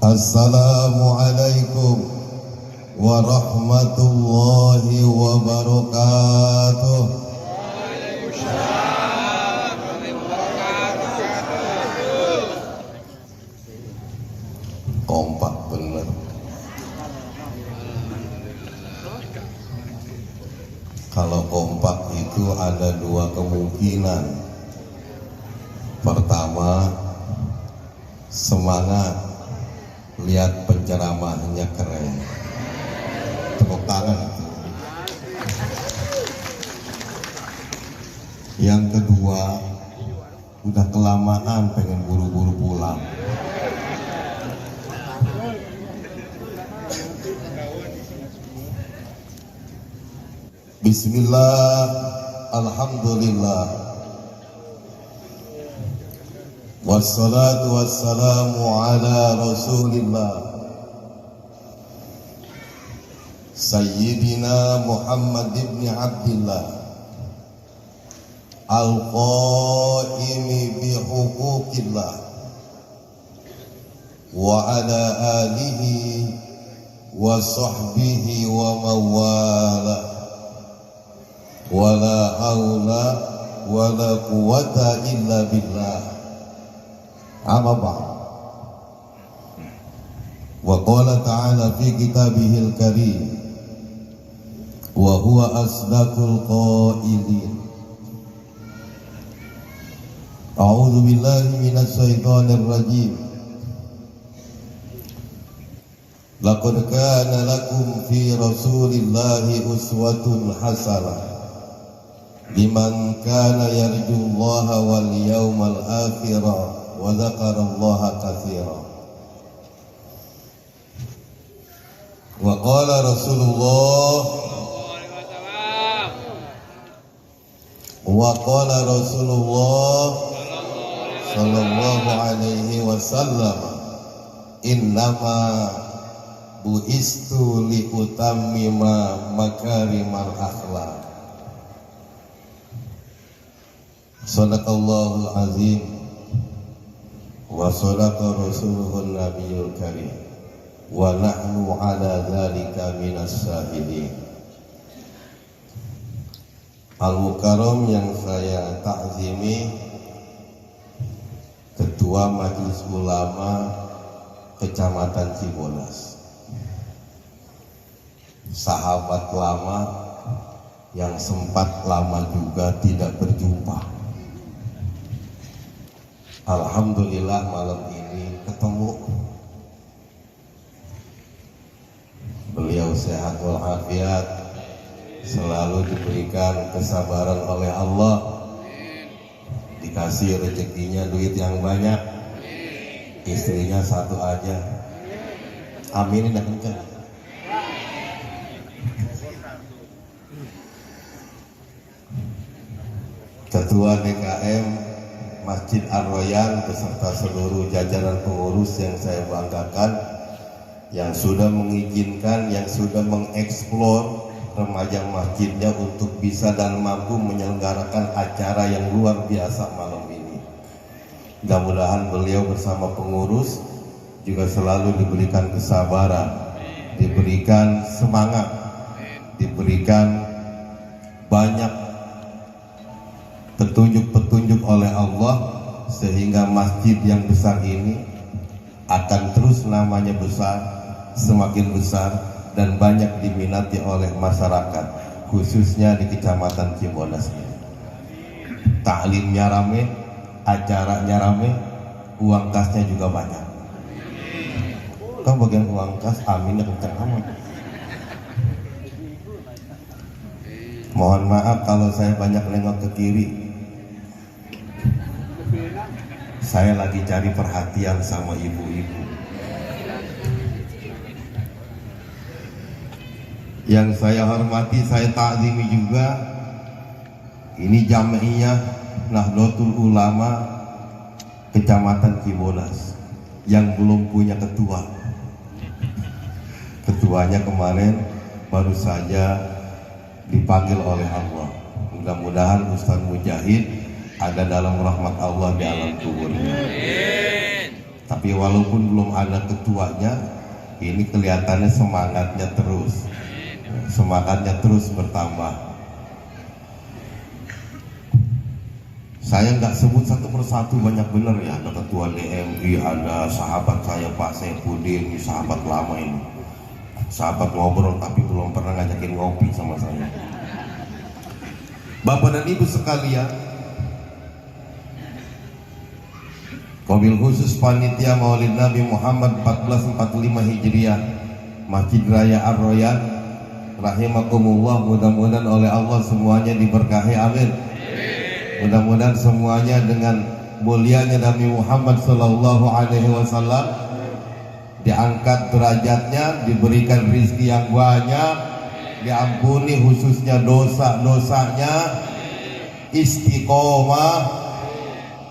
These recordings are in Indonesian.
Assalamualaikum warahmatullahi wabarakatuh. Waalaikumsalam warahmatullahi wabarakatuh. Kompak bener. Kalau kompak itu ada dua kemungkinan. Pertama, semangat, lihat penceramahnya keren, tepuk tangan. Yang kedua, udah kelamaan pengen buru-buru pulang. Bismillah, alhamdulillah, wassalatu wassalamu ala rasulillah Sayyidina Muhammad ibn Abdillah al-qaimi bihuquqillah wa ala alihi wa sahbihi wa mawalah wala haula wala quwata illa billah. Amma ba'd. Wa qala ta'ala fi kitabihil karim wa huwa asdaqul qailin. A'udzu billahi minasy syaithanir rajim. Laqad kana lakum fi rasulillahi uswatun hasanah liman kana yarjullaha wal yawmal akhira wa dzakarallaha katsira. Wa qala Rasulullah sallallahu alaihi wasallam, innama buistu li utammima makarimal akhlaq. Sadaqallahul azim wa sadaqa rasuluhun nabiyul karim wa nahnu ala dzalika minas syahidin. Al-Mukarram yang saya takzimi, Ketua Majelis Ulama Kecamatan Cibodas, sahabat lama yang sempat lama juga tidak berjumpa. Alhamdulillah malam ini ketemu. Beliau sehat walafiat, selalu diberikan kesabaran oleh Allah, dikasih rezekinya duit yang banyak, istrinya satu aja. Amin. Tidak kencang. Ketua DKM Masjid Ar-Royan beserta seluruh jajaran pengurus yang saya banggakan, yang sudah mengizinkan, yang sudah mengeksplor remaja masjidnya untuk bisa dan mampu menyelenggarakan acara yang luar biasa malam ini. Mudah-mudahan beliau bersama pengurus juga selalu diberikan kesabaran, diberikan semangat, diberikan banyak petunjuk-petunjuk oleh Allah, sehingga masjid yang besar ini akan terus namanya besar, semakin besar, dan banyak diminati oleh masyarakat, khususnya di Kecamatan Cibodas ini. Taklimnya rame, acaranya rame, uang kasnya juga banyak. Kan bagian uang kas, aminnya kencang amat. Mohon maaf kalau saya banyak nengok ke kiri. Saya lagi cari perhatian sama ibu-ibu. Yang saya hormati, saya takzimi juga, ini Jami'iyah Nahdlatul Ulama Kecamatan Cibodas yang belum punya ketua. Ketuanya kemarin baru saja dipanggil oleh Allah. Mudah-mudahan Ustaz Mujahid ada dalam rahmat Allah di alam kuburnya. Tapi walaupun belum ada ketuanya, ini kelihatannya semangatnya terus bertambah. Saya nggak sebut satu persatu, banyak bener ya. Ada ketua DMI, ada sahabat saya Pak Saifuddin, sahabat lama ini, sahabat ngobrol tapi belum pernah ngajakin ngopi sama saya. Bapak dan Ibu sekalian, wabil khusus panitia Maulid Nabi Muhammad 1445 Hijriah Masjid Raya Ar-Royan, rahimakumullah, mudah-mudahan oleh Allah semuanya diberkahi, amin. Mudah-mudahan semuanya dengan mulianya Nabi Muhammad Sallallahu Alaihi Wasallam diangkat derajatnya, diberikan rezeki yang banyak, diampuni khususnya dosa-dosanya, istiqomah.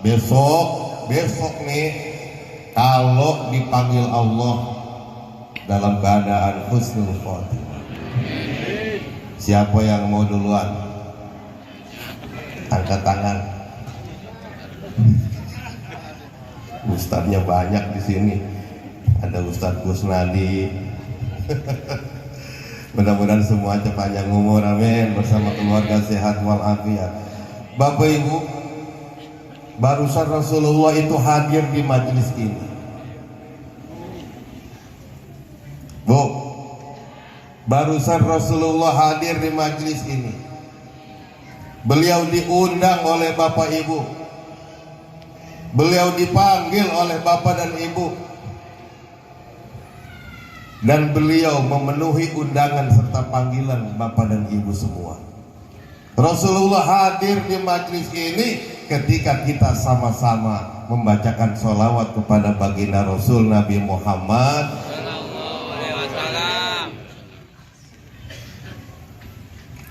Besok nih kalau dipanggil Allah dalam keadaan husnul khotimah. Siapa yang mau duluan? Angkat tangan. Ustadznya banyak di sini. Ada Ustadz Kusnadi. Mudah-mudahan semuanya panjang umur, amin, bersama keluarga sehat walafiat. Bapak Ibu, barusan Rasulullah itu hadir di majelis ini. Bu, barusan Rasulullah hadir di majelis ini. Beliau diundang oleh Bapak Ibu, beliau dipanggil oleh Bapak dan Ibu, dan beliau memenuhi undangan serta panggilan Bapak dan Ibu semua. Rasulullah hadir di majelis ini ketika kita sama-sama membacakan sholawat kepada baginda Rasul Nabi Muhammad.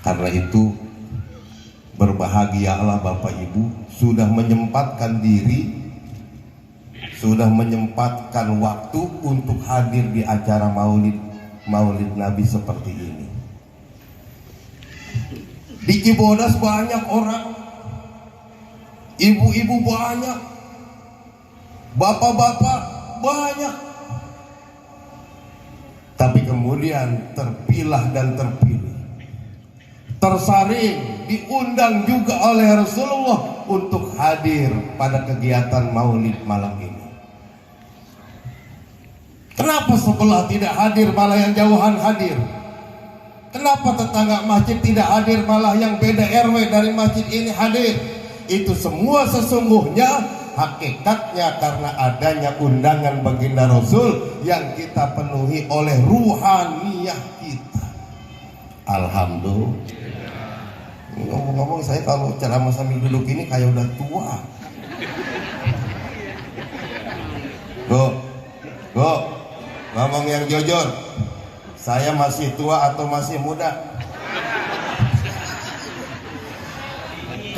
Karena itu berbahagialah Bapak Ibu sudah menyempatkan diri, sudah menyempatkan waktu untuk hadir di acara Maulid Nabi seperti ini. Di Cibodas banyak orang, ibu-ibu banyak, bapak-bapak banyak, tapi kemudian terpilah dan terpilih, tersaring, diundang juga oleh Rasulullah untuk hadir pada kegiatan Maulid malam ini. Kenapa sebelah tidak hadir, malah yang jauhan hadir? Kenapa tetangga masjid tidak hadir, malah yang beda RW dari masjid ini hadir? Itu semua sesungguhnya hakikatnya karena adanya undangan baginda Rasul yang kita penuhi oleh ruhaniyah kita. Alhamdulillah. Ngomong-ngomong, saya kalau ceramah sambil duduk ini kayak udah tua. Go, ngomong yang jujur. Saya masih tua atau masih muda?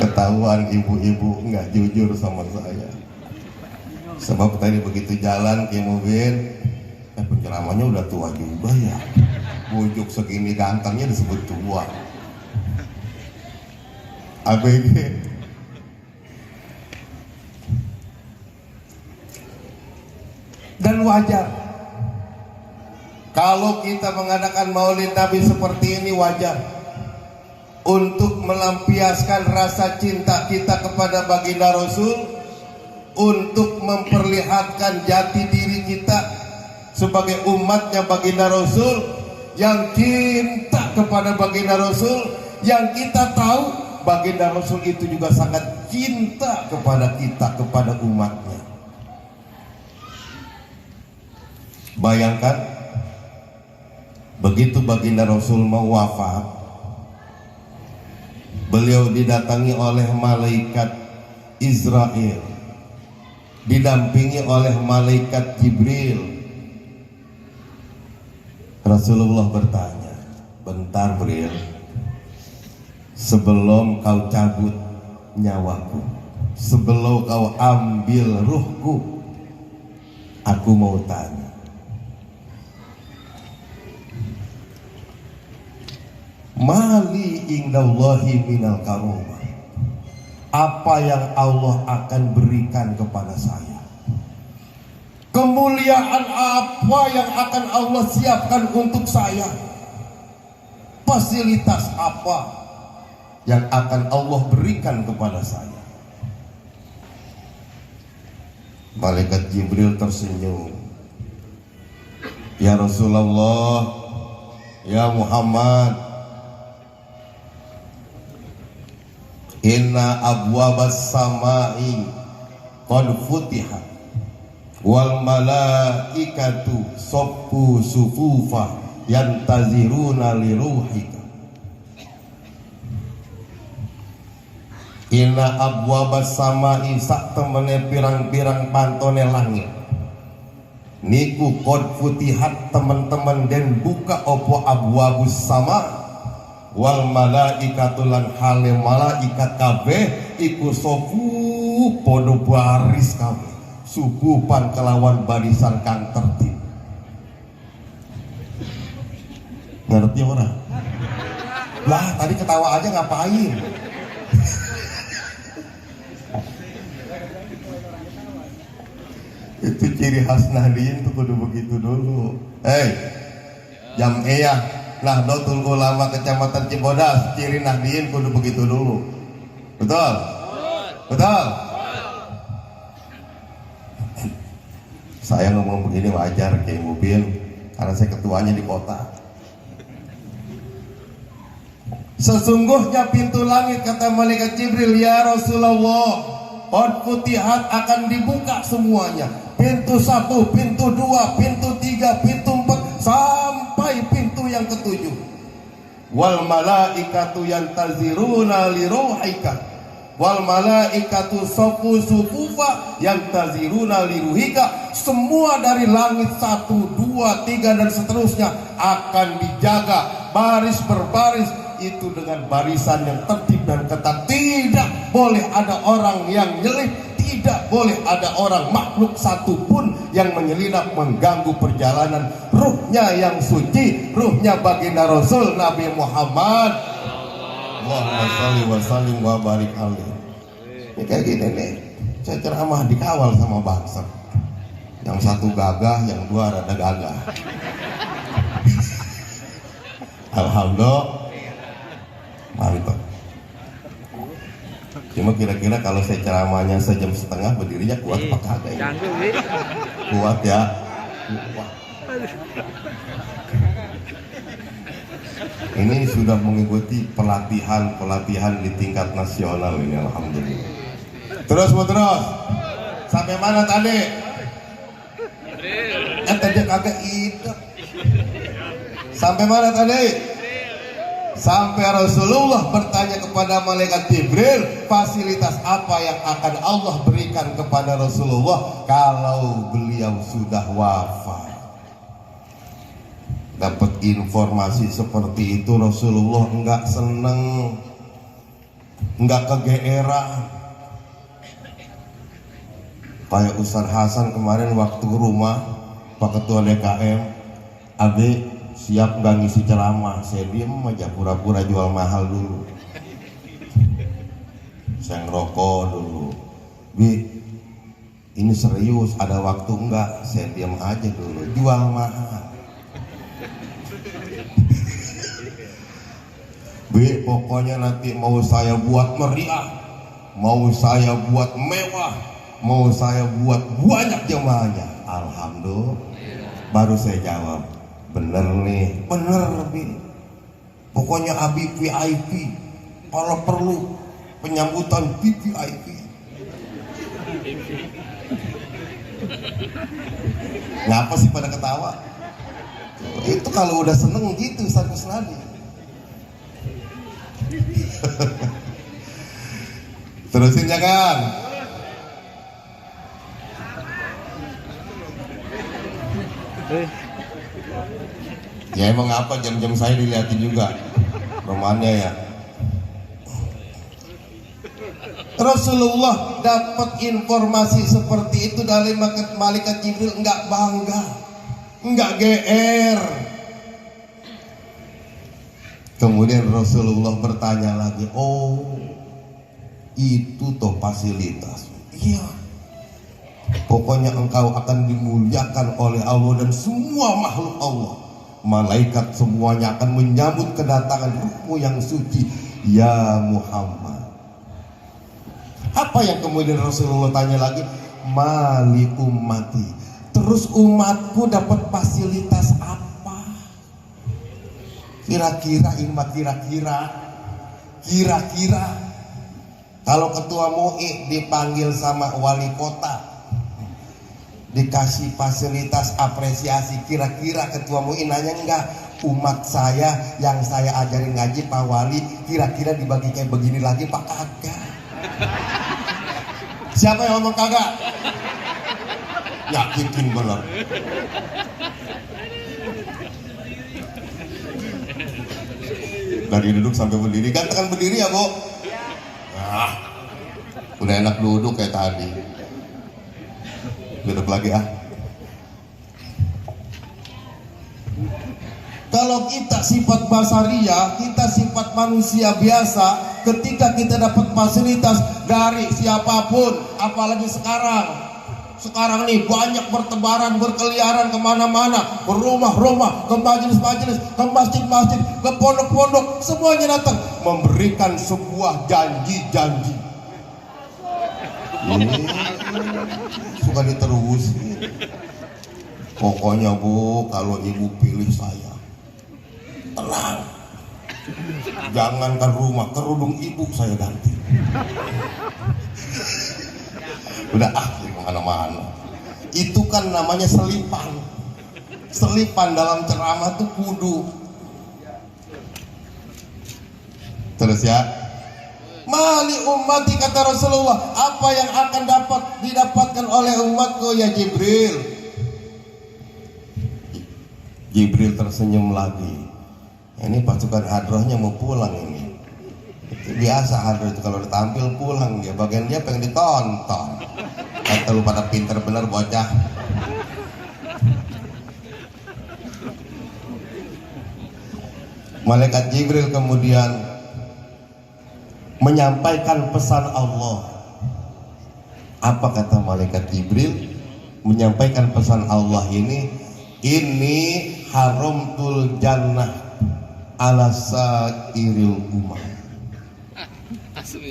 Ketahuan ibu-ibu nggak jujur sama saya. Sebab tadi begitu jalan ke mobil, penceramahnya udah tua juga ya. Bujuk segini gantengnya disebut tua. ABG. Dan wajar kalau kita mengadakan Maulid Nabi seperti ini, wajar untuk melampiaskan rasa cinta kita kepada baginda Rasul, untuk memperlihatkan jati diri kita sebagai umatnya baginda Rasul yang cinta kepada baginda Rasul, yang kita tahu baginda Rasul itu juga sangat cinta kepada kita, kepada umatnya. Bayangkan begitu baginda Rasul mau wafat, beliau didatangi oleh malaikat Israel, didampingi oleh malaikat Jibril. Rasulullah bertanya, bentar Bril, sebelum kau cabut nyawaku, sebelum kau ambil ruhku, aku mau tanya, mali indallahi minal karomah, apa yang Allah akan berikan kepada saya? kemuliaan apa yang akan Allah siapkan untuk saya, fasilitas apa yang akan Allah berikan kepada saya. Malaikat Jibril tersenyum. Ya Rasulullah, ya Muhammad, inna abwabas samai qad futihat wal malaikatu saffu sufufa yantaziruna li ruhika. Inna abwabas samai sak temene pirang-pirang pantone langit niku qad futihat teman-teman den buka opo abwabus sama wal malaikatu lan hale malaikat kabeh iku sofu podo baris kabeh subupan kelawan barisan kang tertib. Ngerti ora? Lah tadi ketawa aja ngapain? Itu ciri khas Nahdien tuh kudu begitu dulu. Jam'iyah Nahdlatul Ulama Kecamatan Cibodas, ciri Nahdien kudu begitu dulu. Betul? Betul? Saya ngomong begini wajar kayak mobil karena saya ketuanya di kota. Sesungguhnya pintu langit, kata malaikat Jibril, ya Rasulullah, qad futihat, akan dibuka semuanya. Pintu 1, pintu 2, pintu 3, pintu 4 sampai pintu yang ke-7. Wal malaikatu yantaziruna li ruhika wal malaikatu saffu sufufa yantaziruna li ruhika. Semua dari langit 1, 2, 3 dan seterusnya akan dijaga baris berbaris itu dengan barisan yang tertib dan ketat. Tidak boleh ada orang yang nyelip, tidak boleh ada orang makhluk satupun yang menyelinap mengganggu perjalanan ruhnya yang suci, ruhnya baginda Rasul Nabi Muhammad. Allahumma sholli wa sallim wa barik alaihi. Ini kayak gini nih, saya ceramah dikawal sama bangsa. Yang satu gagah, yang dua rada gagah. Alhamdulillah. Mantap. Cuma kira-kira kalau saya ceramahnya sejam setengah berdirinya kuat apa kagak ya? Kuat ya. Kuat. Ini sudah mengikuti pelatihan di tingkat nasional ini, alhamdulillah. Terus. Sampai mana tadi? Tadi kagak hidup. Sampai mana tadi? Sampai Rasulullah bertanya kepada malaikat Jibril, fasilitas apa yang akan Allah berikan kepada Rasulullah kalau beliau sudah wafat. Dapat informasi seperti itu, Rasulullah enggak seneng, enggak kegeeran. Kayak Ustaz Hasan kemarin waktu ke rumah Pak Ketua DKM, Abi siap nggak ngisi ceramah, saya diem aja pura-pura jual mahal dulu, saya ngerokok dulu. Bi, ini serius, ada waktu enggak? Saya diem aja dulu, jual mahal. Bi, pokoknya nanti mau saya buat meriah, mau saya buat mewah, mau saya buat banyak jemaahnya. Alhamdulillah. Baru saya jawab, bener nih, bener Bi. Pokoknya Abi VIP, kalau perlu penyambutan VIP. Ngapa sih pada ketawa? Itu kalau udah seneng gitu Ustaz Kusnadi. Terusin jangan. Ya emang apa jam-jam saya dilihatin juga romannya ya. Rasulullah dapat informasi seperti itu dari malaikat Jibril, enggak bangga, enggak GR. Kemudian Rasulullah bertanya lagi, oh itu toh fasilitas. Iya, Pokoknya engkau akan dimuliakan oleh Allah dan semua makhluk Allah. Malaikat semuanya akan menyambut kedatangan ruhmu yang suci, ya Muhammad. Apa yang kemudian Rasulullah tanya lagi? Mali ummati. Terus umatku dapat fasilitas apa? Kira-kira ini mah kira-kira kalau ketua MUI dipanggil sama wali kota dikasih fasilitas apresiasi, kira-kira ketua MUI nanya enggak, umat saya yang saya ajarin ngaji Pak Wali kira-kira dibagi kayak begini lagi Pak? Kagak. Siapa yang ngomong kagak? Yakin bener. Dari duduk sampai berdiri, gantengan berdiri ya Bu. Nah, udah enak duduk kayak tadi. Duduk lagi ah. Kalau kita sifat basaria, kita sifat manusia biasa, ketika kita dapat fasilitas dari siapapun, apalagi sekarang nih banyak bertebaran, berkeliaran kemana-mana, ke rumah-rumah, ke majelis-majelis, ke masjid-masjid, ke pondok-pondok, semuanya datang memberikan sebuah janji-janji. Suka diterusin. Pokoknya Bu, kalau Ibu pilih saya, tenang, jangankan rumah, kerudung Ibu saya ganti. Udah kemana-mana. Itu kan namanya selipan. Selipan dalam ceramah tuh kudu. Terus ya, mali ummati kata Rasulullah, apa yang akan didapatkan oleh umatku ya Jibril? Jibril tersenyum lagi. Ini pasukan hadrohnya mau pulang ini. Biasa hadroh itu kalau ditampil pulang dia, bagian dia pengen ditonton. Kata lu pada pinter bener bocah. Malaikat Jibril kemudian menyampaikan pesan Allah. Apa kata malaikat Jibril? Menyampaikan pesan Allah ini haramtul jannah ala sairil ummah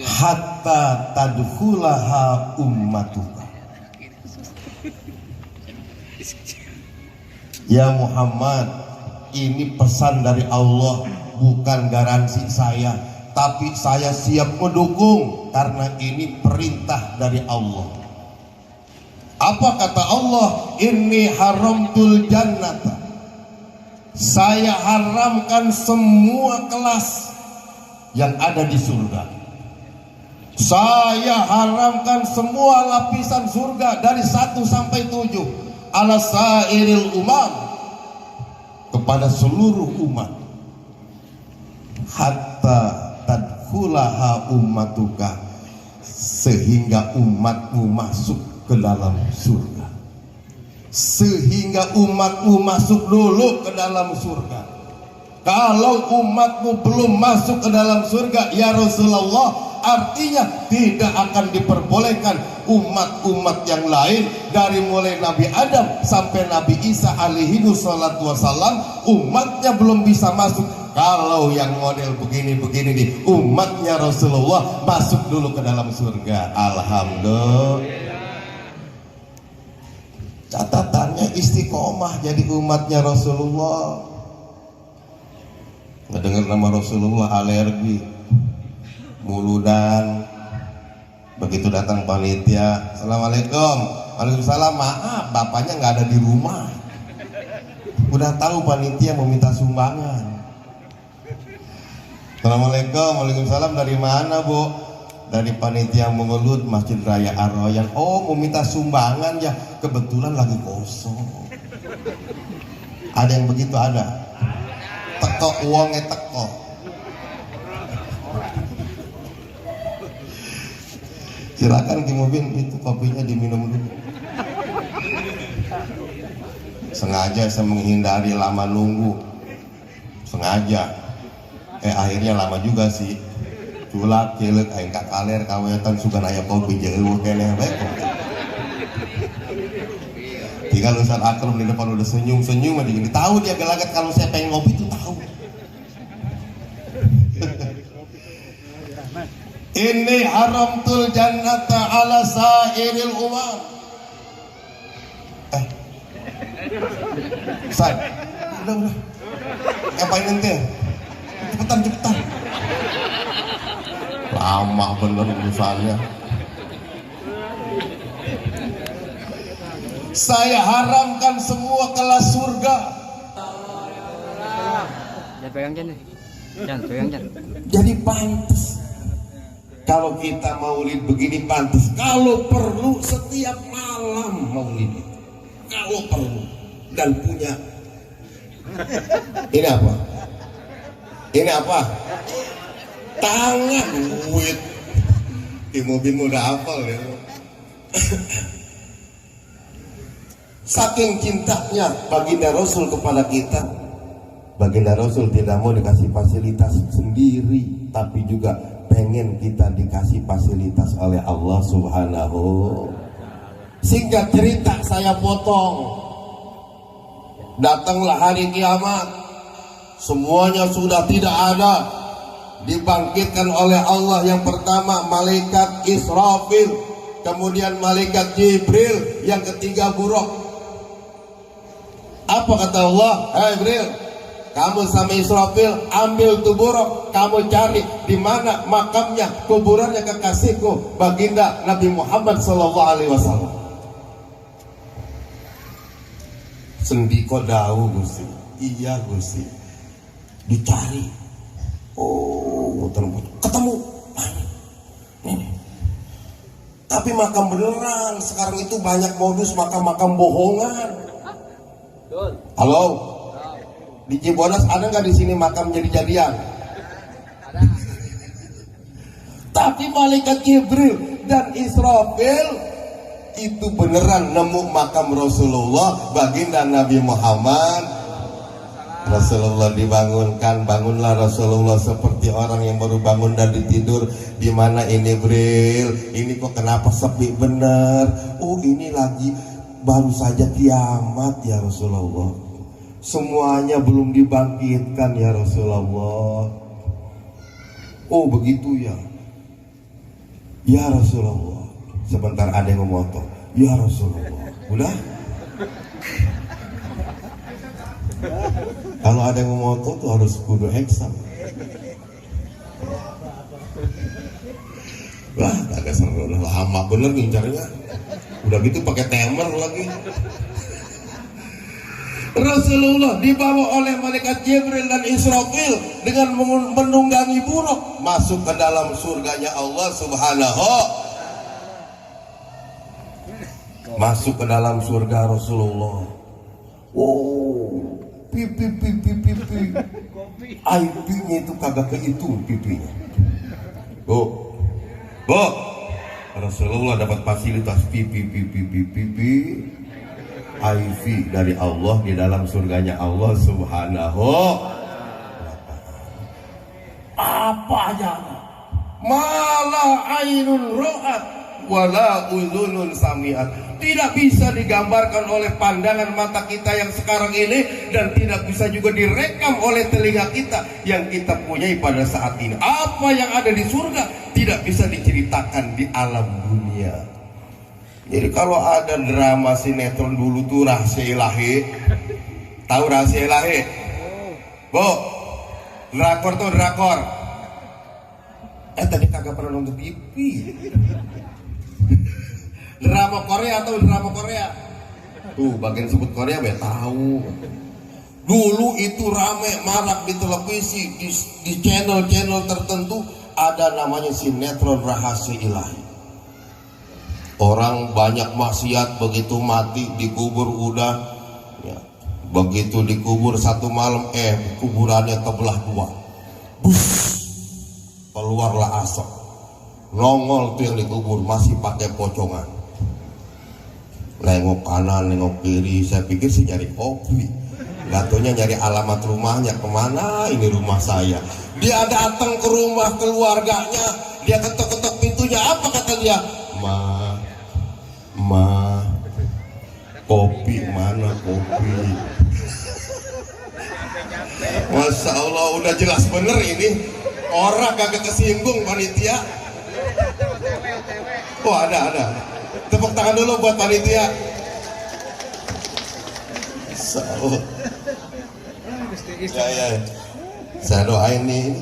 hatta tadkhulaha ummatuka. Ya Muhammad, ini pesan dari Allah, bukan garansi saya, tapi saya siap mendukung karena ini perintah dari Allah. Apa kata Allah? Inni haramtul jannata. Saya haramkan semua kelas yang ada di surga. Saya haramkan semua lapisan surga dari 1 sampai 7 ala sairil umam, kepada seluruh umat, hatta tadkhulaha ummatuka, sehingga umatmu masuk ke dalam surga. Sehingga umatmu masuk dulu ke dalam surga. Kalau umatmu belum masuk ke dalam surga ya Rasulullah, artinya tidak akan diperbolehkan umat-umat yang lain, dari mulai Nabi Adam sampai Nabi Isa alaihi wassalatu wassalam, umatnya belum bisa masuk. Kalau yang model begini-begini nih, umatnya Rasulullah masuk dulu ke dalam surga. Alhamdulillah. Catatannya istiqomah jadi umatnya Rasulullah. Ngedengar nama Rasulullah alergi, muludan. Begitu datang panitia, assalamualaikum, waalaikumsalam, maaf bapaknya nggak ada di rumah. Udah tahu panitia mau minta sumbangan. Assalamualaikum, waalaikumsalam, dari mana Bu? Dari panitia Mengelut Masjid Raya Ar-Royan. Oh, mau minta sumbangan ya, kebetulan lagi kosong. Ada yang begitu? Ada. Teko uangnya teko. Silakan Ki Mubin, itu kopinya diminum dulu. Sengaja saya menghindari lama nunggu, sengaja. Akhirnya lama juga sih. Culak, cilek, aing kakaler, kawetan, sugan aya kopi jeuh keneh bae. Tinggal Ustaz Akram di depan udah senyum-senyum aja gini. Tahu dia gelagat kalau saya pengen ngopi itu tahu. Inni haramtul jannata ala sairil umam. Ustaz, udah. Ngapain ente? Cepetan. Lama bener urusannya. Saya haramkan semua kelas surga. Jangan pegang Jan. Jangan pegang Jan. Jadi pantas kalau kita maulid begini, pantas kalau perlu setiap malam maulid itu. Kalau perlu dan punya. Ini apa? Ini apa? Tangan duit. Di mobil udah hafal ya. Saking cintanya baginda Rasul kepada kita, baginda Rasul tidak mau dikasih fasilitas sendiri, tapi juga pengen kita dikasih fasilitas oleh Allah Subhanahu. Singkat cerita saya potong. Datanglah hari kiamat, semuanya sudah tidak ada, dibangkitkan oleh Allah. Yang pertama malaikat Israfil, kemudian malaikat Jibril, yang ketiga Buraq. Apa kata Allah? Hai Jibril, kamu sama Israfil ambil tuh Buraq, kamu cari di mana makamnya, kuburannya kekasihku baginda Nabi Muhammad SAW. Sendiko dawu Gusti. Iya Gusti. Dicari. Oh, muter-muter. Ketemu. Ini. Tapi makam beneran. Sekarang itu banyak modus makam-makam bohongan. Halo. Di Cibodas ada nggak di sini makam jadi-jadian? Ada. Tapi malaikat Jibril dan Israfil itu beneran nemu makam Rasulullah baginda Nabi Muhammad. Rasulullah dibangunkan, bangunlah Rasulullah seperti orang yang baru bangun dari tidur. Di mana ini Jibril? Ini kok kenapa sepi bener? Oh ini lagi baru saja kiamat ya Rasulullah. Semuanya belum dibangkitkan ya Rasulullah. Oh begitu ya. Ya Rasulullah. Sebentar ada yang memotong. Ya Rasulullah. Udah? Kalau ada yang memotong tuh harus kudu eksam. Lah, agak seru. Lama bener ngincarnya. Udah gitu pakai timer lagi. Rasulullah dibawa oleh malaikat Jibril dan Israfil dengan menunggangi Buraq masuk ke dalam surganya Allah Subhanahu. Masuk ke dalam surga Rasulullah. Wow, pipi. IP-nya itu kagak kehitung pipinya. Bu. Rasulullah dapat fasilitas pipi. IV dari Allah di dalam surganya Allah Subhanahu. Apa aja? Mala ainun ra'at wala uzunun sami'at. Tidak bisa digambarkan oleh pandangan mata kita yang sekarang ini, dan tidak bisa juga direkam oleh telinga kita yang kita punyai pada saat ini. Apa yang ada di surga tidak bisa diceritakan di alam dunia. Jadi kalau ada drama sinetron dulu tuh Rahasia Ilahi, tahu Rahasia Ilahi? Bu, drakor tuh drakor. Tadi kagak pernah nonton TV. Drama Korea atau drama Korea? Tuh bagian sebut Korea ya tahu. Dulu itu rame marak di televisi, di channel-channel tertentu ada namanya sinetron Rahasia Ilahi. Orang banyak maksiat, begitu mati dikubur udah ya. Begitu dikubur satu malam kuburannya terbelah dua. Bus, keluarlah asap. Nongol tuh yang dikubur masih pakai pocongan. Nengok kanan, nengok kiri, saya pikir sih nyari kopi. Gatonya nyari alamat rumahnya, kemana ini rumah saya. Dia datang ke rumah keluarganya, dia ketok-ketok pintunya, apa kata dia? Ma, Kopi mana kopi? Masya Allah, udah jelas bener ini. Orang kagak kesinggung panitia. Oh ada. Tepuk tangan dulu buat panitia. Ya. Saya doain nih, ini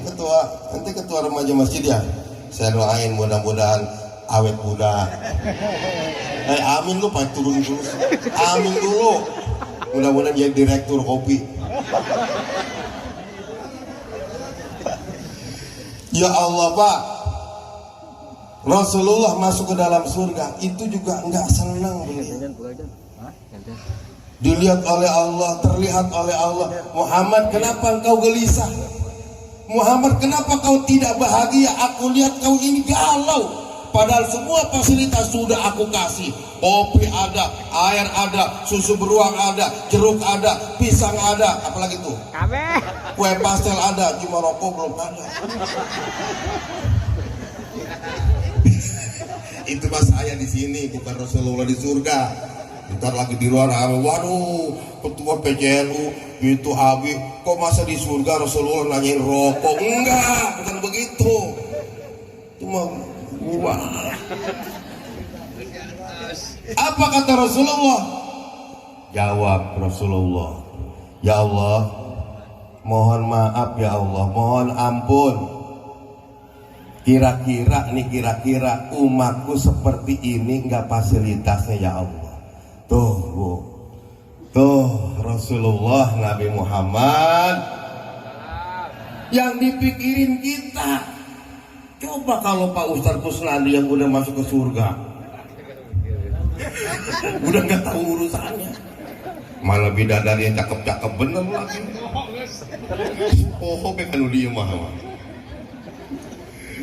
nanti ketua remaja masjid ya. Saya doain mudah-mudahan awet muda. Amin lu pak turun dulu. Amin dulu. Mudah-mudahan jadi direktur kopi. Ya Allah Pak, Rasulullah masuk ke dalam surga itu juga enggak senang beliau. Dilihat oleh Allah, terlihat oleh Allah. Muhammad, kenapa engkau gelisah? Muhammad, kenapa kau tidak bahagia? Aku lihat kau ini galau. Padahal semua fasilitas sudah aku kasih. Kopi ada, air ada, susu beruang ada, jeruk ada, pisang ada, apalagi tuh? Kue pastel ada, cuma rokok belum ada. Itu mas saya di sini, bukan Rasulullah di surga. Ntar lagi di luar, waduh, ketua PCNU itu Habib, kok masa di surga Rasulullah nanyain rokok? Enggak, bukan begitu. Cuma wah. Apa kata Rasulullah? Jawab Rasulullah, ya Allah, mohon maaf ya Allah, mohon ampun. Kira-kira umatku seperti ini enggak fasilitasnya ya Allah. Tuh Bu, tuh Rasulullah Nabi Muhammad yang dipikirin kita. Coba kalau Pak Ustadz Kusnadi yang udah masuk ke surga, udah nggak tahu urusannya, malah bidadari yang cakep-cakep bener lagi. Oh, kan dia mah.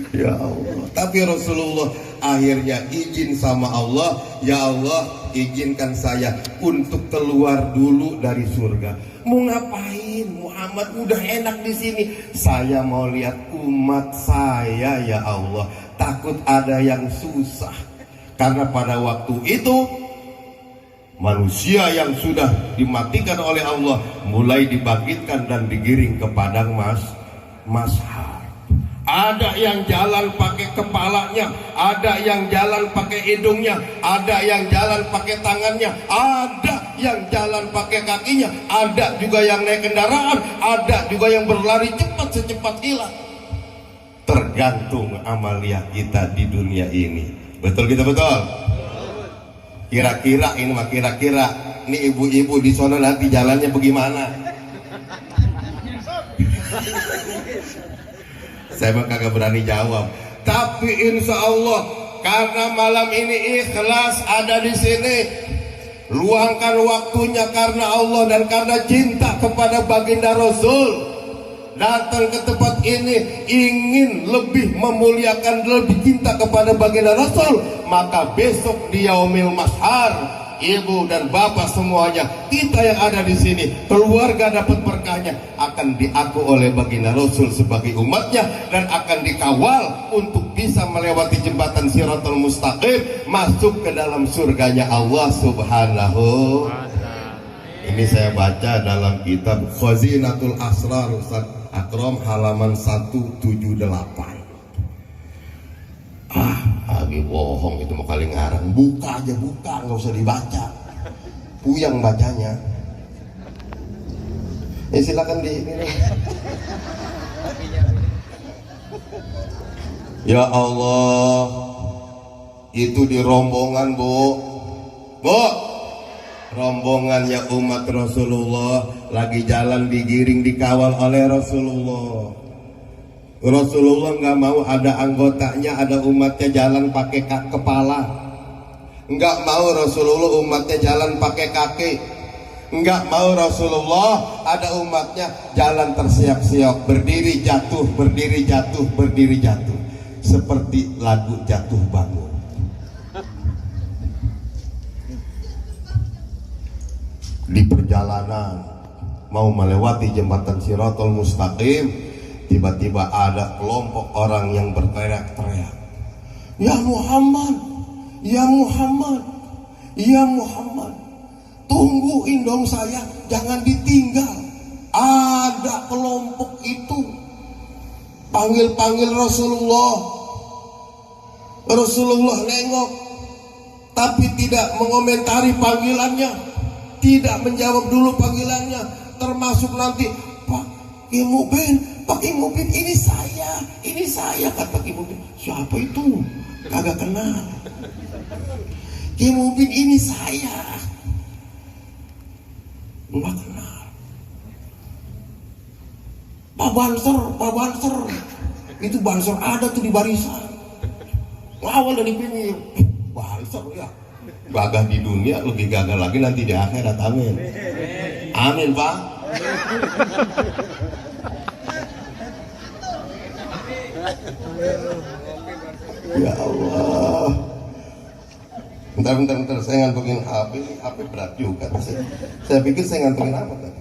Ya Allah. Tapi Rasulullah akhirnya izin sama Allah, ya Allah, izinkan saya untuk keluar dulu dari surga. Mau ngapain? Muhammad udah enak di sini. Saya mau lihat umat saya ya Allah. Takut ada yang susah. Karena pada waktu itu manusia yang sudah dimatikan oleh Allah mulai dibangkitkan dan digiring ke padang mahsyar. Ada yang jalan pakai kepalanya, ada yang jalan pakai hidungnya, ada yang jalan pakai tangannya, ada yang jalan pakai kakinya, ada juga yang naik kendaraan, ada juga yang berlari cepat secepat kilat. Tergantung amalia kita di dunia ini. Betul kita betul? Kira-kira ini mah kira-kira ini ibu-ibu di sana nanti jalannya bagaimana? Saya mah kagak berani jawab. Tapi insya Allah karena malam ini ikhlas ada di sini, luangkan waktunya karena Allah dan karena cinta kepada baginda Rasul. Datang ke tempat ini ingin lebih memuliakan, lebih cinta kepada baginda Rasul, maka besok di Yaumil Mahsyar, ibu dan bapak semuanya, kita yang ada di sini, keluarga dapat berkahnya, akan diaku oleh baginda Rasul sebagai umatnya dan akan dikawal untuk bisa melewati jembatan Shiratal Mustaqim, masuk ke dalam surganya Allah Subhanahu. Ini saya baca dalam kitab Khazinatul Asrar Ustaz Akram halaman 178. Lagi bohong itu mau kali ngarang. Buka aja, buka, nggak usah dibaca. Puyang bacanya. Silakan di ini. Ya Allah, itu di rombongan Bu, rombongannya umat Rasulullah lagi jalan digiring dikawal oleh Rasulullah. Rasulullah nggak mau ada anggotanya, ada umatnya jalan pakai kepala. Nggak mau Rasulullah umatnya jalan pakai kaki. Nggak mau Rasulullah ada umatnya jalan tersiok-siok, berdiri jatuh, berdiri jatuh, berdiri jatuh, seperti lagu jatuh bangun. Di perjalanan mau melewati jembatan Shiratal Mustaqim, tiba-tiba ada kelompok orang yang berteriak-teriak, "Ya Muhammad, ya Muhammad, ya Muhammad." tungguin dong saya, jangan ditinggal. Ada kelompok itu panggil-panggil Rasulullah. Rasulullah nengok, tapi tidak mengomentari panggilannya, tidak menjawab dulu panggilannya, termasuk nanti, Pak Ki Mubin, ini saya, kata Ki Mubin. Siapa itu? Kagak kenal. Ki Mubin, ini saya, nggak kenal. Pak Banser, itu Banser ada tuh di barisan, ngawal dari pinggir. Banser ya, gagah di dunia, lebih gagah lagi nanti di akhirat. Amin, amin Pak. Ya Allah. Bentar, saya ngantukin HP berat juga. Saya pikir saya ngantukin apa tadi?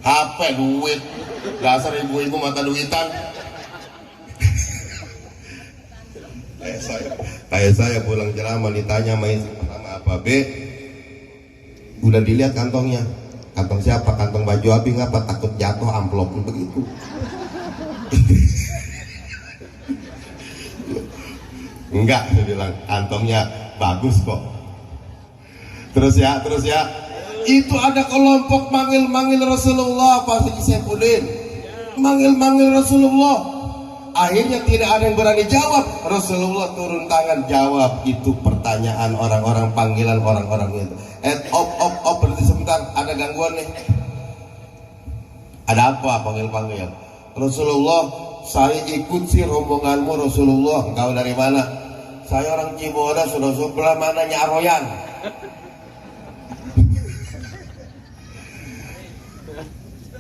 HP, duit. Dasar ibu-ibu mata duitan. Kayak saya pulang ceramah ditanya sama istri pertama apa, B? Udah dilihat kantongnya. Kantong siapa? Kantong baju abi ngapa? Takut jatuh amplopnya begitu. Enggak, saya bilang kantongnya bagus kok. Terus ya, itu ada kelompok manggil Rasulullah, Pak Haji Saifuddin, manggil Rasulullah. Akhirnya tidak ada yang berani jawab. Rasulullah turun tangan jawab itu pertanyaan orang-orang, panggilan orang-orang itu. Berhenti sebentar, ada gangguan nih. Ada apa panggil-panggil? Rasulullah, saya ikut sih rombonganmu Rasulullah. Engkau dari mana? Saya orang Cibodas, sudah sebelah mana Nyaroyan.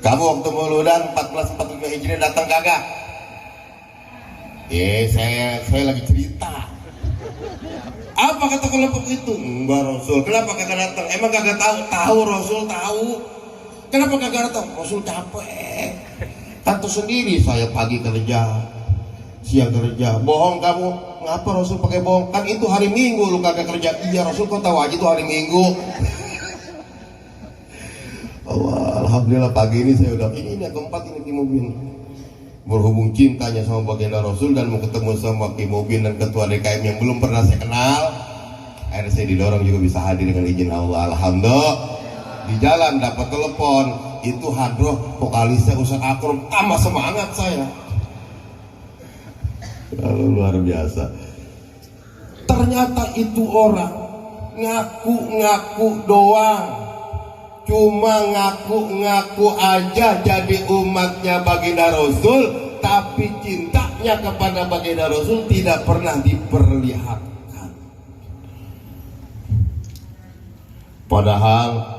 Kamu waktu Mauludan 1445 Hijriah datang kagak? Saya lagi cerita. Apa kata kelompok itu? Enggak Rasul. Kenapa kagak datang? Emang kagak tahu? Tahu Rasul tahu. Kenapa kagak datang? Rasul capek. Tentu sendiri saya pagi kerja, siang kerja. Bohong kamu? Ngapa Rasul pakai bohong? Kan itu hari Minggu lu kagak kerja. Iya Rasul, kok tahu aja itu hari Minggu. Alhamdulillah pagi ini saya udah ini yang keempat ini Ki Mubin. Berhubung cintanya sama baginda Rasul dan mau ketemu sama Ki Mubin dan ketua DKM yang belum pernah saya kenal, akhirnya saya didorong juga bisa hadir dengan izin Allah. Alhamdulillah. Di jalan dapat telepon, itu hadroh vokalisnya Ustaz Akrom, tambah semangat saya. Luar biasa. Ternyata itu orang ngaku-ngaku doang, cuma ngaku-ngaku aja jadi umatnya baginda Rasul, tapi cintanya kepada baginda Rasul tidak pernah diperlihatkan. Padahal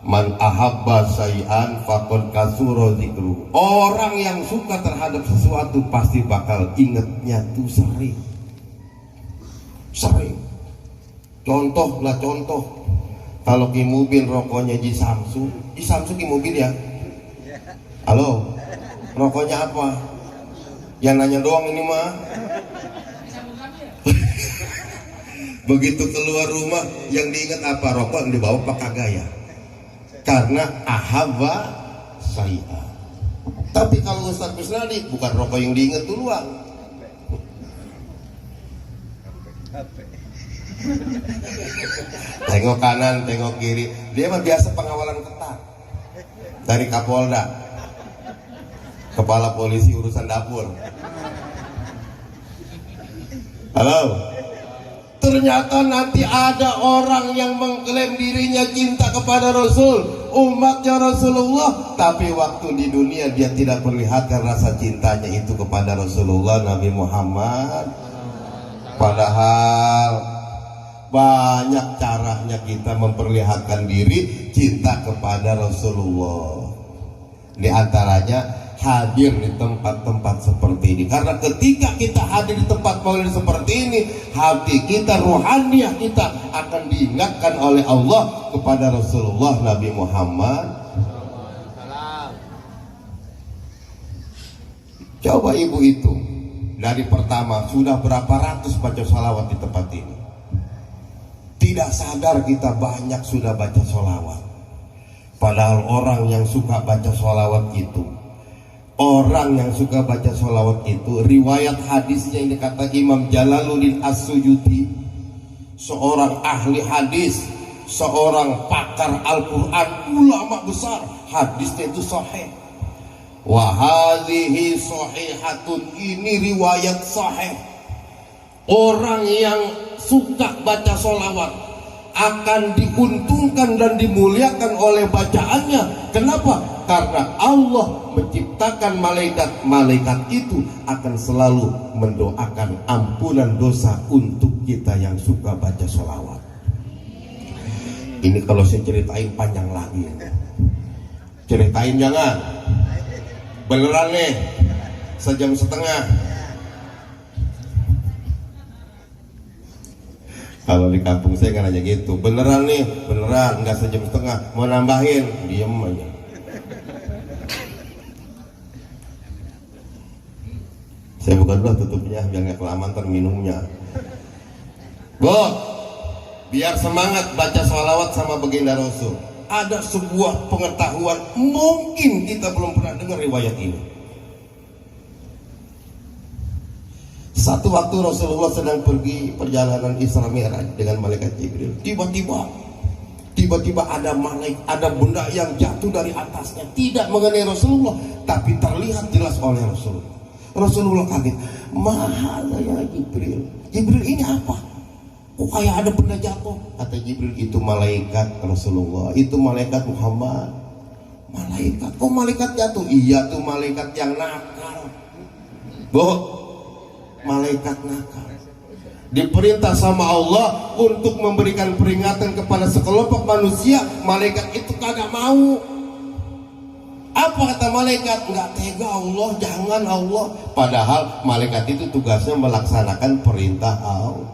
man ahabba say'an faqad kasura dzikru. Orang yang suka terhadap sesuatu pasti bakal ingetnya tuh sering. Contoh. Kalau Ki Mubin rokoknya Ji Samsu Ki Mubin ya. Halo, rokoknya apa? Yang nanya doang ini mah. Begitu keluar rumah yang diingat apa? Rokok yang dibawa Pak kagak ya? Karena ahabba saya. Tapi kalau Ustaz Kusnadi bukan rokok yang diingat duluan. Tengok kanan, tengok kiri. Dia mah biasa pengawalan ketat dari Kapolda, kepala polisi urusan dapur. Halo. Ternyata nanti ada orang yang mengklaim dirinya cinta kepada Rasul, umatnya Rasulullah, tapi waktu di dunia dia tidak perlihatkan rasa cintanya itu kepada Rasulullah Nabi Muhammad. Padahal banyak caranya kita memperlihatkan diri cinta kepada Rasulullah. Di antaranya hadir di tempat-tempat seperti ini. Karena ketika kita hadir di tempat maulid seperti ini, hati kita, ruhaniah kita akan diingatkan oleh Allah kepada Rasulullah Nabi Muhammad. Coba ibu itu dari pertama sudah berapa ratus baca salawat di tempat ini. Tidak sadar kita banyak sudah baca sholawat. Padahal orang yang suka baca sholawat itu, riwayat hadisnya ini kata Imam Jalaluddin As-Suyuti, seorang ahli hadis, seorang pakar Al-Quran, ulama besar, hadisnya itu sahih. Wa hadhihi sahihatun, ini riwayat sahih. Orang yang suka baca sholawat akan diuntungkan dan dimuliakan oleh bacaannya. Kenapa? Karena Allah menciptakan malaikat itu akan selalu mendoakan ampunan dosa untuk kita yang suka baca sholawat. Ini kalau saya ceritain panjang lagi ya. Ceritain jangan beneran nih, sejam setengah. Kalau di kampung saya kan aja gitu, beneran nih, beneran, nggak sejam setengah, mau nambahin, diem aja. Saya buka dulu tutupnya, biar nggak kelamaan terminumnya. Bu, biar semangat baca sholawat sama baginda Rasul. Ada sebuah pengetahuan, mungkin kita belum pernah dengar riwayat ini. Satu waktu Rasulullah sedang pergi perjalanan Isra Mi'raj dengan malaikat Jibril. Tiba-tiba ada benda yang jatuh dari atasnya, tidak mengenai Rasulullah, tapi terlihat jelas oleh Rasulullah. Rasulullah kaget, "Mahal ya Jibril. Jibril, ini apa? Kok kayak ada benda jatuh?" Kata Jibril, "Itu malaikat Rasulullah, itu malaikat Muhammad." "Malaikat? Kok malaikat jatuh?" "Iya, tuh malaikat yang nakal." Malaikat nakal diperintah sama Allah untuk memberikan peringatan kepada sekelompok manusia. Malaikat itu kagak mau. Apa kata malaikat? "Nggak tega Allah, jangan Allah." Padahal malaikat itu tugasnya melaksanakan perintah Allah.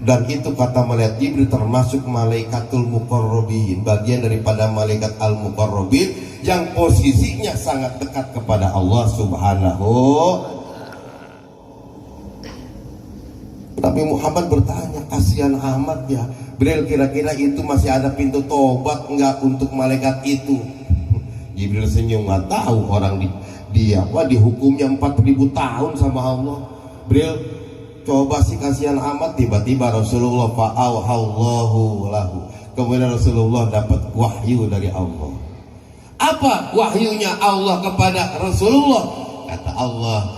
Dan itu kata malaikat Jibril termasuk malaikatul muqarrabin, bagian daripada malaikat al-muqarrabin yang posisinya sangat dekat kepada Allah Subhanahu. Tapi Muhammad bertanya, kasihan amat ya Jibril, kira-kira itu masih ada pintu tobat enggak untuk malaikat itu? Jibril senyum, nggak tahu orang dihukumnya 4.000 tahun sama Allah. Jibril coba sih kasihan amat. Tiba-tiba Rasulullah fa'auhallahu lahu, kemudian Rasulullah dapat wahyu dari Allah. Apa wahyunya Allah kepada Rasulullah? Kata Allah,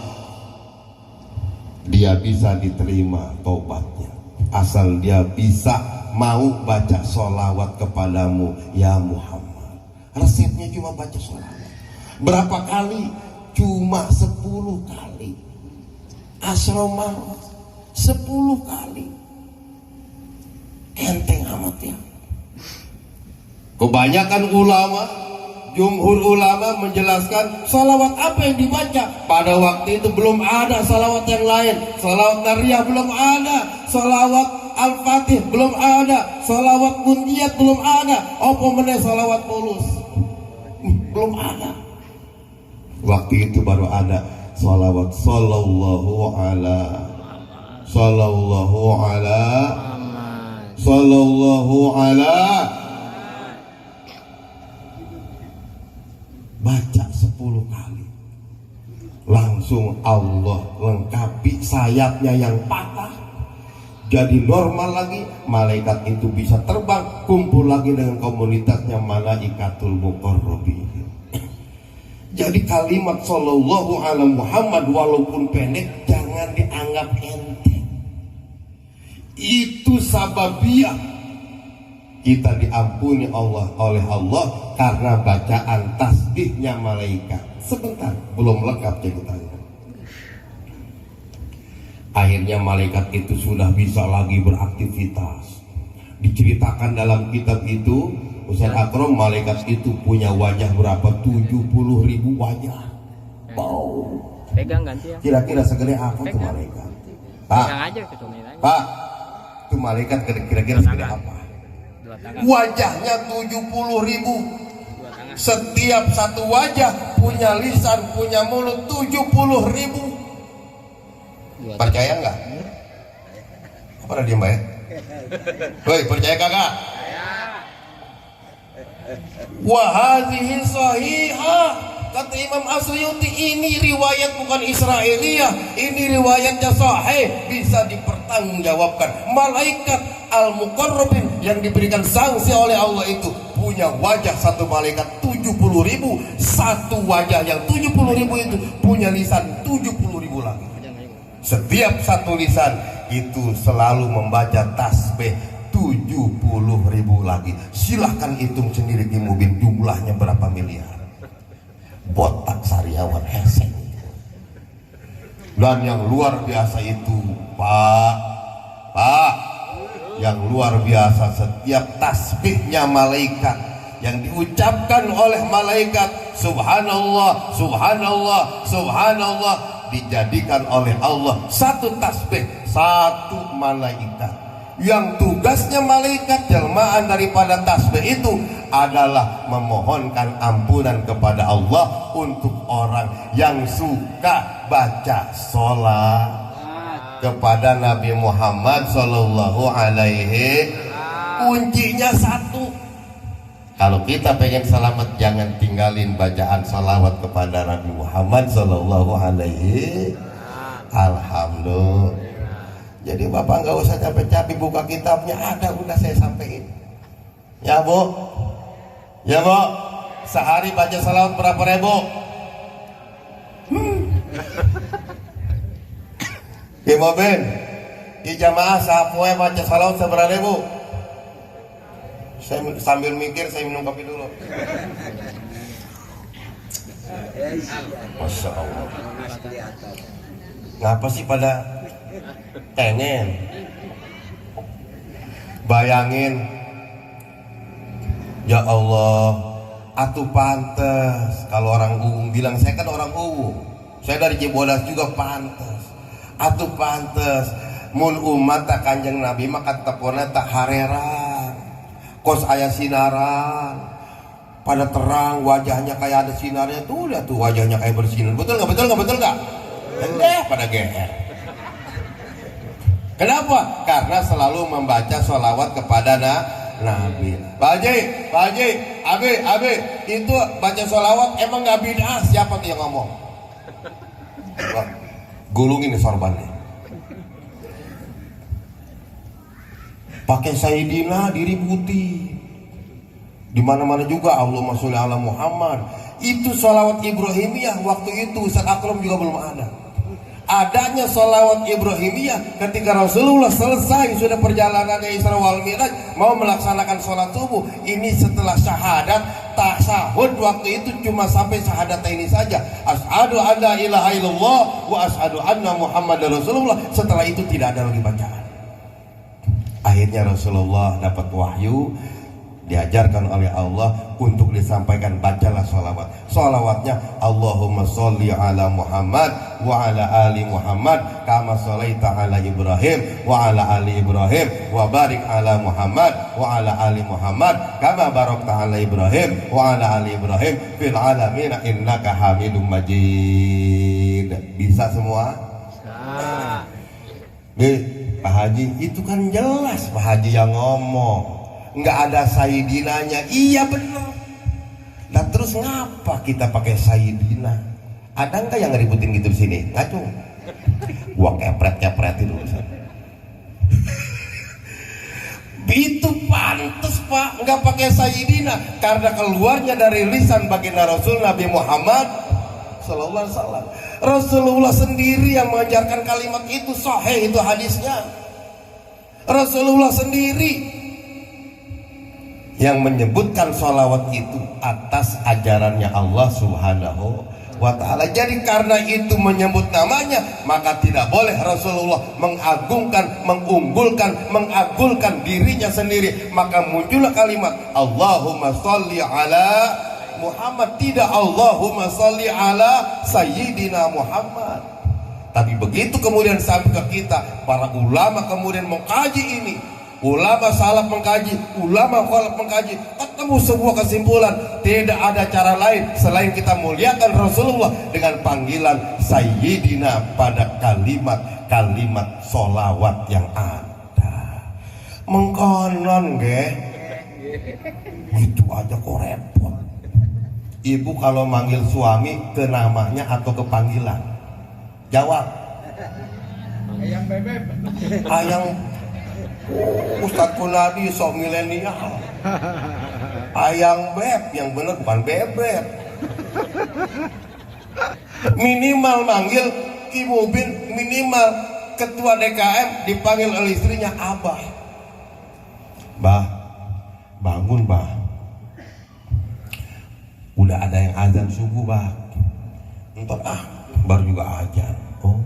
dia bisa diterima taubatnya asal dia bisa mau baca sholawat kepadamu ya Muhammad. Resepnya cuma baca sholawat. Berapa kali? Cuma 10 kali. Asrama 10 kali. Enteng amat ya. Kebanyakan ulama, jumhur ulama menjelaskan salawat apa yang dibaca. Pada waktu itu belum ada salawat yang lain. Salawat Nariyah belum ada, salawat Al-Fatih belum ada, salawat Mundiyat belum ada, apa meneh salawat Tulus belum ada. Waktu itu baru ada salawat sallallahu ala. Baca 10 kali, langsung Allah lengkapi sayapnya yang patah jadi normal lagi. Malaikat itu bisa terbang, kumpul lagi dengan komunitasnya malaikatul muqarrabin. Jadi kalimat sallallahu ala Muhammad walaupun pendek jangan dianggap enteng. Itu sababiah kita diampuni oleh Allah karena bacaan tasbihnya malaikat. Sebentar, belum lengkap ceritanya. Akhirnya malaikat itu sudah bisa lagi beraktivitas. Diceritakan dalam kitab itu, Ustaz Akram, malaikat itu punya wajah berapa? 70.000 wajah. Wow. Pegang ganti ya. Kira-kira segede apa tuh malaikat? Pegang aja ke tumilan. Pak, itu malaikat kira-kira segede apa? Wajahnya 70.000. Setiap satu wajah punya lisan, punya mulut 70.000. Percaya nggak? Apa dia mbak? Woi, percaya kagak? Wa hadhihi sahihah. Kata Imam Asyuyuti, ini riwayat bukan Israiliyah, ini riwayatnya sahih, bisa dipertanggungjawabkan. Malaikat al-muqarrabin yang diberikan sanksi oleh Allah itu punya wajah satu malaikat 70.000, satu wajah yang 70.000 itu punya lisan 70.000 lagi. Setiap satu lisan itu selalu membaca tasbih 70.000 lagi. Silahkan hitung sendiri Ki Mubin, jumlahnya berapa miliar. Botak sariawan heseng. Dan yang luar biasa itu Pak, yang luar biasa, setiap tasbihnya malaikat yang diucapkan oleh malaikat, subhanallah, subhanallah, subhanallah, dijadikan oleh Allah satu tasbih, satu malaikat. Yang tugasnya malaikat jelmaan daripada tasbih itu adalah memohonkan ampunan kepada Allah untuk orang yang suka baca sholat kepada Nabi Muhammad Sallallahu Alaihi. Kuncinya satu, kalau kita pengen selamat jangan tinggalin bacaan salawat kepada Nabi Muhammad Sallallahu Alaihi. Alhamdulillah. Jadi Bapak nggak usah capek-capek buka kitabnya, ada udah saya sampein. Ya Bu, ya Bu, sehari baca salawat berapa ribu? Ibu Ben, di jamaah sahapoe baca salawat seberapa ribu? Saya sambil mikir, saya minum kopi dulu. Masya Allah. Ngapa sih pada pengen? Bayangin, ya Allah, atuh pantes kalau orang Uung bilang, saya kan orang Uung, saya dari Cibodas juga, pantes atuh pantes mun umat tak kanjeng Nabi maka tepona tak hareran, kos aya sinaran, pada terang wajahnya kayak ada sinarnya tuh, lihat tuh wajahnya kayak bersinar. Betul nggak? Betul nggak? Betul nggak? Pada GR. Kenapa? Karena selalu membaca sholawat kepada Nabi. Pak Haji, Abi, itu baca sholawat emang nggak bid'ah? Siapa tuh yang ngomong? Wah, gulungin nih sorbannya. Pakai Sayyidina diributi. Di mana-mana juga Allahumma sholli ala Muhammad. Itu sholawat Ibrahimiyah waktu itu Ustaz Akram juga belum ada. Adanya sholawat Ibrahimiyah ketika Rasulullah selesai sudah perjalanannya Isra wal Mi'raj mau melaksanakan sholat subuh. Ini setelah syahadat, tasahud waktu itu cuma sampai syahadat ini saja, asyhadu an la ilaha illallah wa asyhadu anna Muhammadar Rasulullah. Setelah itu tidak ada lagi bacaan. Akhirnya Rasulullah dapat wahyu, diajarkan oleh Allah untuk disampaikan, bacalah sholawat. Sholawatnya Allahumma sholli ala Muhammad wa ala ali Muhammad kama sholaita ala Ibrahim wa ala ali Ibrahim wa barik ala Muhammad wa ala ali Muhammad kama barakta ala Ibrahim wa ala ali Ibrahim fil alamin innaka hamidum majid. Bisa semua? Pak Haji, itu kan jelas Pak Haji yang ngomong, nggak ada Sayyidinanya. Iya benar. Nah terus ngapa kita pakai Sayyidina? Ada nggak yang ngeributin gitu di sini? Ngacung. Gua kepret-kepretin dulu. Itu pantes Pak, nggak pakai Sayyidina karena keluarnya dari lisan baginda Rasul Nabi Muhammad Sallallahu Alaihi Wasallam. Rasulullah sendiri yang mengajarkan kalimat itu, sahih itu hadisnya. Rasulullah sendiri yang menyebutkan sholawat itu atas ajarannya Allah Subhanahu wa ta'ala. Jadi karena itu menyebut namanya, maka tidak boleh Rasulullah mengagungkan, mengagulkan dirinya sendiri. Maka muncullah kalimat Allahumma sholli ala Muhammad, tidak Allahumma sholli ala Sayyidina Muhammad. Tapi begitu kemudian sampai ke kita, para ulama kemudian mengkaji ini, ulama salaf mengkaji, ulama khalaf mengkaji, ketemu sebuah kesimpulan, tidak ada cara lain selain kita muliakan Rasulullah dengan panggilan Sayyidina pada kalimat-kalimat sholawat yang ada. mengkonon ge itu aja kok repot. Ibu kalau manggil suami ke namanya atau ke panggilan? Jawab. Ayang bebek. Ayang. Ustadz Kunadi sok milenial. Ayang beb, yang bener bukan bebek. Minimal manggil Ibu Bin, minimal ketua DKM dipanggil oleh istrinya Abah. Bah, bangun bah. Udah ada yang azan subuh bah. Entar baru juga azan. Oh,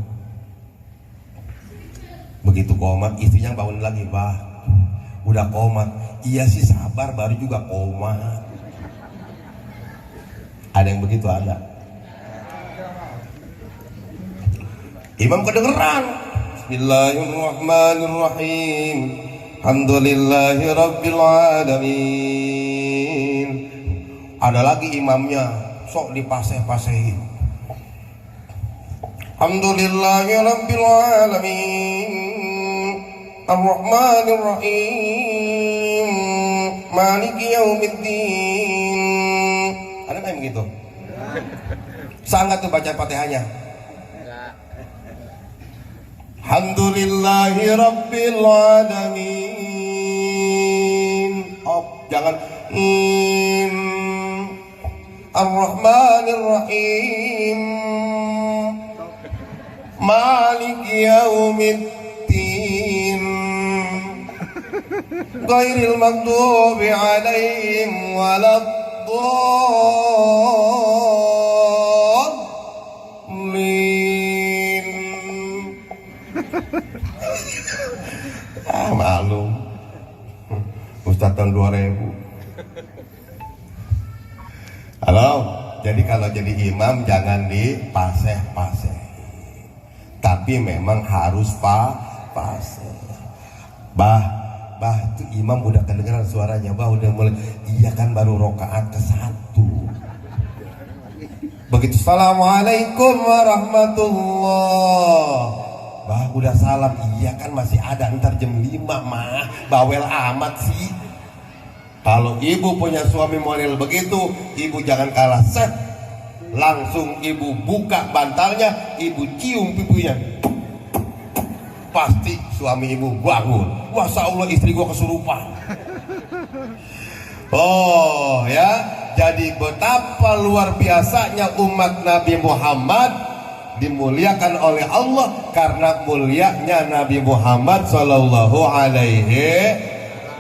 begitu komat istrinya bangun lagi bah. Udah komat, iya sih sabar baru juga komat. Ada yang begitu ada. Imam kedengeran. Bismillahirrahmanirrahim. Alhamdulillahi rabbil alamin. Ada lagi imamnya, sok dipaseh-pasehin. Alhamdulillahi rabbil alamin. Ar-Rahmanir-Rahim. Maliki yaumiddin. Ada nggak yang begitu? Sangat tuh baca Fatihahnya. Alhamdulillahi rabbil alamin. Oh, jangan Ar-Rahmanir-Rahim. Maliki yaumiddin. Ghairil maghdubi alaihim waladdallin. Maklum Ustadz tahun 2000. Halo, jadi kalau jadi imam jangan dipaseh-paseh, tapi memang harus paseh. Bah itu imam udah kedengeran suaranya, bah udah mulai. Iya kan baru rokaat ke-1. Begitu assalamualaikum warahmatullah, bah udah salam. Iya kan masih ada, ntar jam 5 mah bawel amat sih. Kalau ibu punya suami model begitu, ibu jangan kalah set. Langsung ibu buka bantalnya, ibu cium pipinya. Pasti suami ibu bangun. Masya Allah istri gua kesurupan. Oh ya, jadi betapa luar biasanya umat Nabi Muhammad dimuliakan oleh Allah karena mulianya Nabi Muhammad Sallallahu Alaihi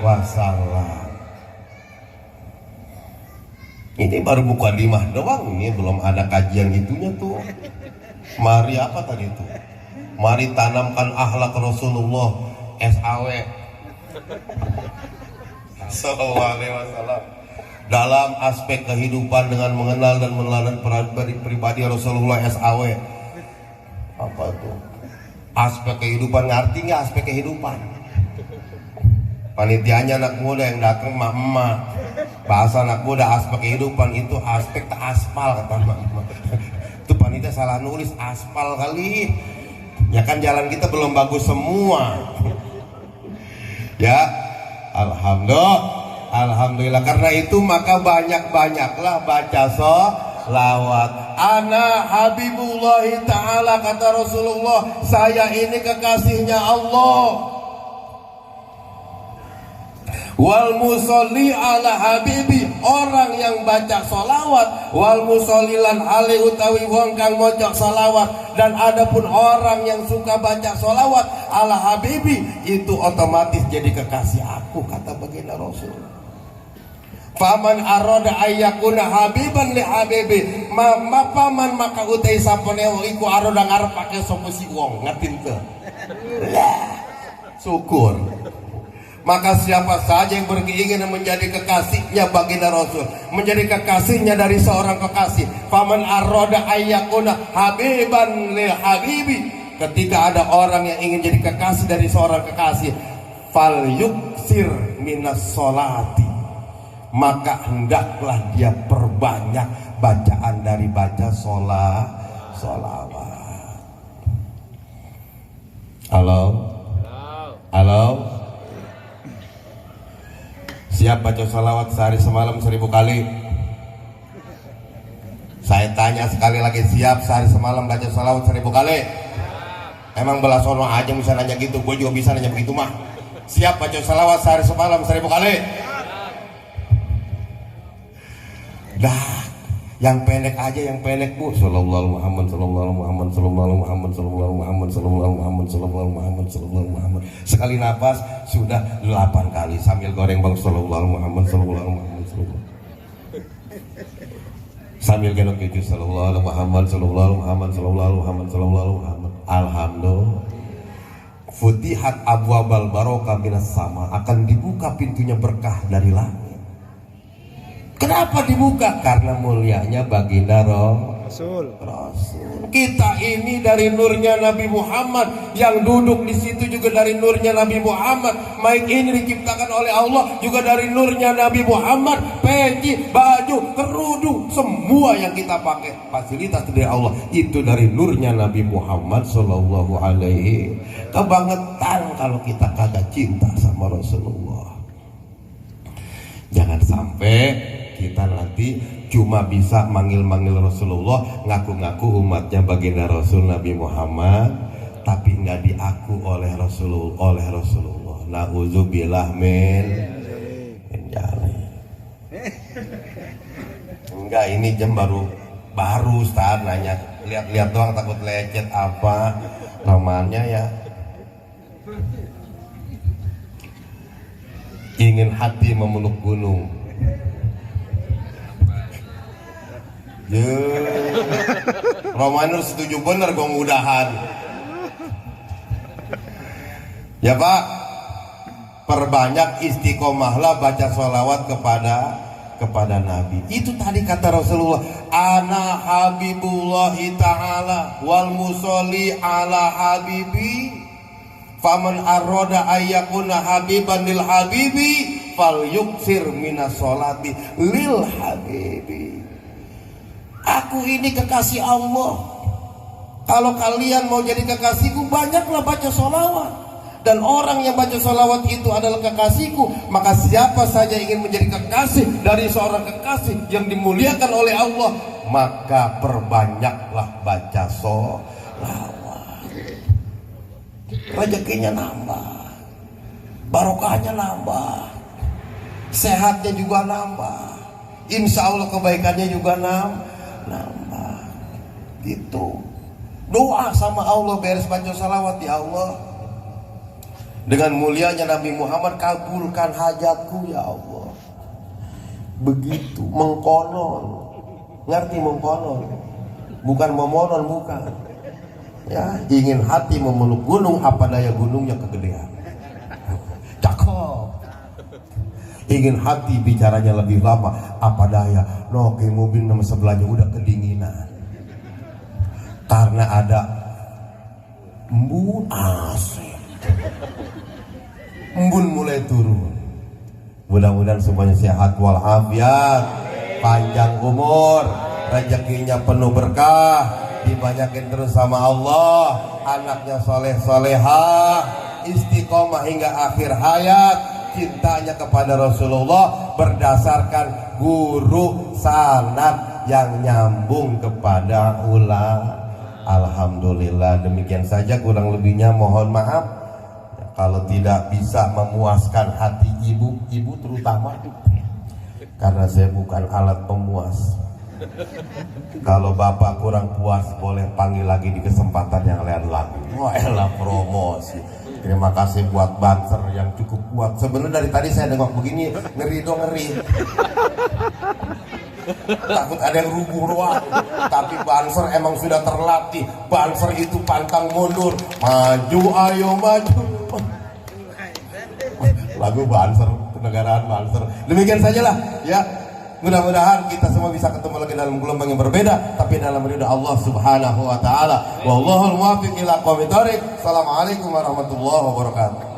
Wasallam. Ini baru buka 5 doang, ini belum ada kajian gitunya tuh. Mari apa tadi itu? Mari tanamkan akhlak Rasulullah SAW Sallallahu Alaihi Wasallam dalam aspek kehidupan dengan mengenal dan meneladani pribadi Rasulullah SAW. Apa tuh? Aspek kehidupan, ngerti nggak aspek kehidupan? Panitianya anak muda yang datang emak-emak. Bahasa anak muda aspek kehidupan itu aspek tak aspal kata emak-emak. Itu panitia salah nulis aspal kali. Ya kan jalan kita belum bagus semua. Ya, alhamdulillah. Karena itu maka banyak-banyaklah baca sholawat. Ana Habibullahi Ta'ala, kata Rasulullah, saya ini kekasihnya Allah. Wal musolli ala habibi, orang yang baca solawat. Wal musollilan ali utawi wong kang maca solawat. Dan adapun orang yang suka baca solawat ala habibi, itu otomatis jadi kekasih aku, kata baginda Rasul. Faman aroda ayyakuna habiban li habibi, paman maka utai saponeo iku aroda ngarep pake sapa si wong, ngatin teu. Syukur. Maka siapa saja yang berkeinginan menjadi kekasihnya baginda Rasul, menjadi kekasihnya dari seorang kekasih, faman aroda ayyakuna habiban lil habibi, ketika ada orang yang ingin jadi kekasih dari seorang kekasih, fal yuksir minas solati, maka hendaklah dia perbanyak bacaan dari baca solawat. Halo. Siap baca salawat sehari semalam 1000 kali? Saya tanya sekali lagi, siap sehari semalam baca salawat 1000 kali? Emang Belasono aja bisa nanya gitu, gue juga bisa nanya begitu mah. Siap baca salawat sehari semalam 1000 kali? Dah, yang pendek aja, yang pendek bu. Sallallahu Muhammad, sallallahu Muhammad, sallallahu Muhammad, sallallahu Muhammad, sallallahu Muhammad, sallallahu Muhammad, sallallahu Muhammad. Sekali nafas sudah 8 kali sambil goreng bang. Sallallahu Muhammad, sallallahu Muhammad, sallallahu. Sambil gendong cucu. Sallallahu Muhammad, sallallahu Muhammad, sallallahu Muhammad, sallallahu Muhammad. Alhamdulillah. Futihat abwabal barokah minas sama, akan dibuka pintunya berkah dari langit. Kenapa dibuka? Karena mulianya baginda Rasul. Kita ini dari nurnya Nabi Muhammad, yang duduk di situ juga dari nurnya Nabi Muhammad. Mic ini diciptakan oleh Allah juga dari nurnya Nabi Muhammad. Peci, baju, kerudung, semua yang kita pakai fasilitas dari Allah itu dari nurnya Nabi Muhammad Sallallahu Alaihi. Kebangetan kalau kita kagak cinta sama Rasulullah. Jangan sampai kita nanti cuma bisa manggil-manggil Rasulullah, ngaku-ngaku umatnya baginda Rasul Nabi Muhammad, tapi nggak diaku oleh Rasulullah. Nauzubillah min jalik. Enggak, ini jam baru Ustaz nanya, lihat-lihat doang takut lecet apa namanya ya. Ingin hati memeluk gunung. Romanur setuju bener gue mudahan. Ya Pak, perbanyak istiqomahlah baca sholawat kepada Nabi. Itu tadi kata Rasulullah, ana habibullahi ta'ala wal musolli ala habibi, faman arroda ayyakuna habiban lil habibi fal yuksir minas sholati lil habibi. Aku ini kekasih Allah. Kalau kalian mau jadi kekasihku, banyaklah baca sholawat. Dan orang yang baca sholawat itu adalah kekasihku. Maka siapa saja ingin menjadi kekasih dari seorang kekasih yang dimuliakan oleh Allah, maka perbanyaklah baca sholawat. Rezekinya nambah, barokahnya nambah, sehatnya juga nambah, insya Allah kebaikannya juga nambah. Gitu. Doa sama Allah, beres baca salawat, ya Allah, dengan mulianya Nabi Muhammad, kabulkan hajatku ya Allah. Begitu, mengkonon. Ngerti mengkonon? Bukan memonon, bukan. Ya, ingin hati memeluk gunung, apa daya gunungnya kegedean. Cakep. Ingin hati bicaranya lebih lama, apa daya, no ke mobil nomor sebelahnya udah kedinginan. Karena ada embun AC, embun mulai turun. Mudah-mudahan semuanya sehat walafiat, panjang umur, rezekinya penuh berkah, dibanyakin terus sama Allah, anaknya soleh solehah, istiqomah hingga akhir hayat, cintanya kepada Rasulullah berdasarkan guru sanad yang nyambung kepada ulama. Alhamdulillah, demikian saja, kurang lebihnya mohon maaf kalau tidak bisa memuaskan hati ibu terutama, karena saya bukan alat pemuas. Kalau bapak kurang puas boleh panggil lagi di kesempatan yang lain lagi. Wah, elah promosi. Terima kasih buat Banser yang cukup kuat. Sebenarnya dari tadi saya nengok begini, ngeri. Takut ada yang rubuh ruang. Tapi Banser emang sudah terlatih. Banser itu pantang mundur, maju ayo maju. Lagu Banser, kenegaraan Banser. Demikian sajalah ya. Mudah-mudahan kita semua bisa ketemu lagi dalam gelombang yang berbeda, tapi dalam ridha Allah Subhanahu wa taala. Wallahul muwaffiq ila aqwamit thoriq. Assalamualaikum warahmatullahi wabarakatuh.